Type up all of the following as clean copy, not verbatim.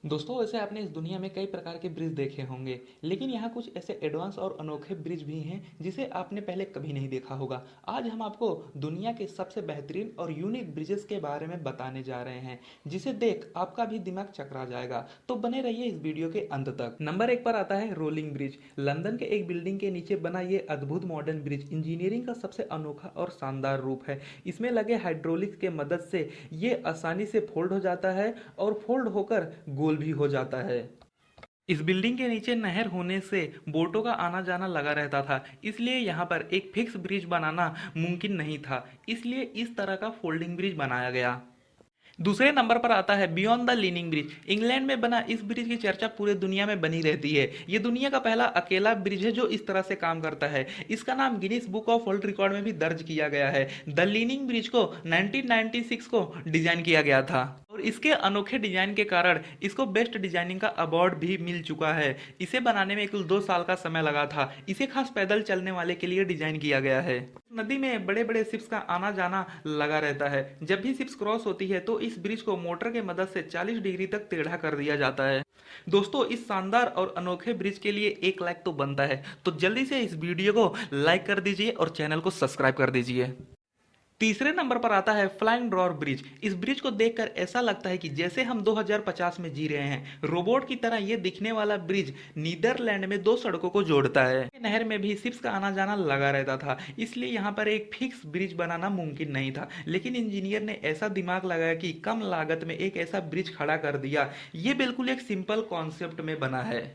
दोस्तों वैसे आपने इस दुनिया में कई प्रकार के ब्रिज देखे होंगे, लेकिन यहाँ कुछ ऐसे एडवांस और अनोखे ब्रिज भी हैं जिसे आपने पहले कभी नहीं देखा होगा। आज हम आपको दुनिया के सबसे बेहतरीन और यूनिक ब्रिजेस के बारे में बताने जा रहे हैं, जिसे देख आपका भी दिमाग चकरा जाएगा। तो बने रहिए इस वीडियो के अंत तक। नंबर एक पर आता है रोलिंग ब्रिज। लंदन के एक बिल्डिंग के नीचे बना ये अद्भुत मॉडर्न ब्रिज इंजीनियरिंग का सबसे अनोखा और शानदार रूप है। इसमें लगे हाइड्रोलिक्स के मदद से ये आसानी से फोल्ड हो जाता है और फोल्ड होकर गोल भी हो जाता है। इस बिल्डिंग के नीचे नहर होने से बोटों का आना जाना लगा रहता था, इसलिए यहाँ पर एक फिक्स ब्रिज बनाना मुमकिन नहीं था। इसलिए इस तरह का फोल्डिंग ब्रिज बनाया गया। दूसरे नंबर पर आता है beyond the leaning bridge. England में बना इस ब्रिज की चर्चा पूरे दुनिया में बनी रहती है। ये दुनिया का पहला अकेला ब्रिज है जो इस तरह से काम करता है। इसका नाम Guinness book of world record में भी दर्ज किया गया है। द लीनिंग ब्रिज को 1996 को डिजाइन किया गया था और इसके अनोखे डिजाइन के कारण इसको बेस्ट डिजाइनिंग का अवार्ड भी मिल चुका है। इसे बनाने में कुल 2 साल का समय लगा था। इसे खास पैदल चलने वाले के लिए डिजाइन किया गया है। नदी में बड़े बड़े शिप्स का आना जाना लगा रहता है। जब भी शिप्स क्रॉस होती है तो इस ब्रिज को मोटर के मदद से 40 डिग्री तक टेढ़ा कर दिया जाता है। दोस्तों इस शानदार और अनोखे ब्रिज के लिए 1 लाइक तो बनता है, तो जल्दी से इस वीडियो को लाइक कर दीजिए और चैनल को सब्सक्राइब कर दीजिए। तीसरे नंबर पर आता है फ्लाइंग ड्रॉर ब्रिज। इस ब्रिज को देखकर ऐसा लगता है कि जैसे हम 2050 में जी रहे हैं। रोबोट की तरह ये दिखने वाला ब्रिज नीदरलैंड में 2 सड़कों को जोड़ता है। नहर में भी शिप्स का आना जाना लगा रहता था, इसलिए यहाँ पर एक फिक्स ब्रिज बनाना मुमकिन नहीं था। लेकिन इंजीनियर ने ऐसा दिमाग लगाया कि कम लागत में एक ऐसा ब्रिज खड़ा कर दिया। ये बिल्कुल एक सिंपल कॉन्सेप्ट में बना है।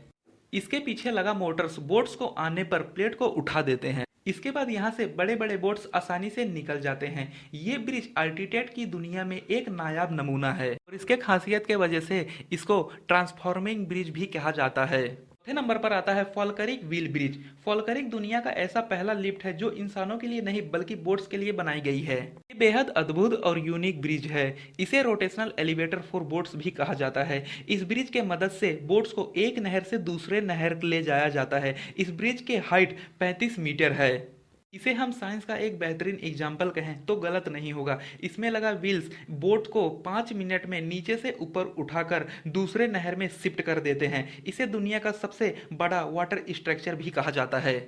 इसके पीछे लगा मोटर्स बोट्स को आने पर प्लेट को उठा देते हैं। इसके बाद यहाँ से बड़े बड़े बोट्स आसानी से निकल जाते हैं। ये ब्रिज अल्टीटेड की दुनिया में एक नायाब नमूना है और इसके खासियत के वजह से इसको ट्रांसफॉर्मिंग ब्रिज भी कहा जाता है। चौथे नंबर पर आता है फॉल्करिक व्हील ब्रिज। फॉल्करिक दुनिया का ऐसा पहला लिफ्ट है जो इंसानों के लिए नहीं बल्कि बोट्स के लिए बनाई गई है। ये बेहद अद्भुत और यूनिक ब्रिज है। इसे रोटेशनल एलिवेटर फॉर बोट्स भी कहा जाता है। इस ब्रिज के मदद से बोट्स को एक नहर से दूसरे नहर ले जाया जाता है। इस ब्रिज के हाइट 35 मीटर है। इसे हम साइंस का एक बेहतरीन एग्जाम्पल कहें तो गलत नहीं होगा। इसमें लगा व्हील्स बोट को 5 मिनट में नीचे से ऊपर उठाकर दूसरे नहर में शिफ्ट कर देते हैं। इसे दुनिया का सबसे बड़ा वाटर स्ट्रक्चर भी कहा जाता है।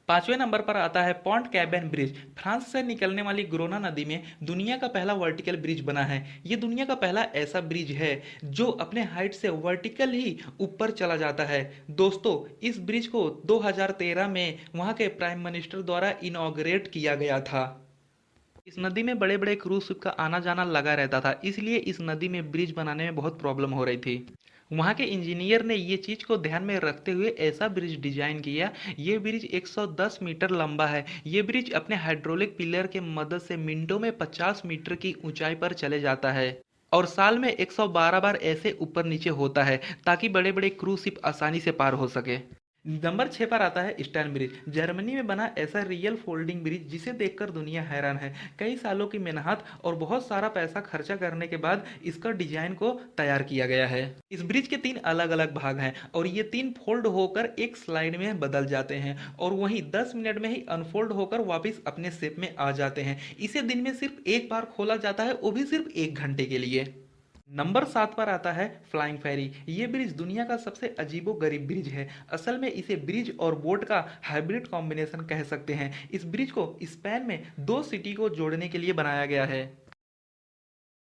पांचवें नंबर पर आता है पॉन्ट कैबन ब्रिज। फ्रांस से निकलने वाली ग्रोना नदी में दुनिया का पहला वर्टिकल ब्रिज बना है। ये दुनिया का पहला ऐसा ब्रिज है जो अपने हाइट से वर्टिकल ही ऊपर चला जाता है। दोस्तों इस ब्रिज को 2013 में वहां के प्राइम मिनिस्टर द्वारा इनॉग्रेट किया गया था। इस नदी में बड़े बड़े क्रूज शिप का आना जाना लगा रहता था, इसलिए इस नदी में ब्रिज बनाने में बहुत प्रॉब्लम हो रही थी। वहाँ के इंजीनियर ने ये चीज़ को ध्यान में रखते हुए ऐसा ब्रिज डिजाइन किया। ये ब्रिज 110 मीटर लंबा है। ये ब्रिज अपने हाइड्रोलिक पिलर के मदद से मिनटों में 50 मीटर की ऊंचाई पर चले जाता है और साल में 112 बार ऐसे ऊपर नीचे होता है ताकि बड़े बड़े क्रूज शिप आसानी से पार हो सके। नंबर 6 पर आता है स्टैन ब्रिज। जर्मनी में बना ऐसा रियल फोल्डिंग ब्रिज जिसे देखकर दुनिया हैरान है। कई सालों की मेहनत और बहुत सारा पैसा खर्चा करने के बाद इसका डिजाइन को तैयार किया गया है। इस ब्रिज के 3 अलग अलग भाग हैं और ये 3 फोल्ड होकर एक स्लाइड में बदल जाते हैं और वहीं 10 मिनट में ही अनफोल्ड होकर वापस अपने शेप में आ जाते हैं। इसे दिन में सिर्फ एक बार खोला जाता है, वो भी सिर्फ 1 घंटे के लिए। नंबर 7 पर आता है फ्लाइंग फेरी। ये ब्रिज दुनिया का सबसे अजीबो गरीब ब्रिज है। असल में इसे ब्रिज और बोट का हाइब्रिड कॉम्बिनेशन कह सकते हैं। इस ब्रिज को स्पेन में 2 सिटी को जोड़ने के लिए बनाया गया है।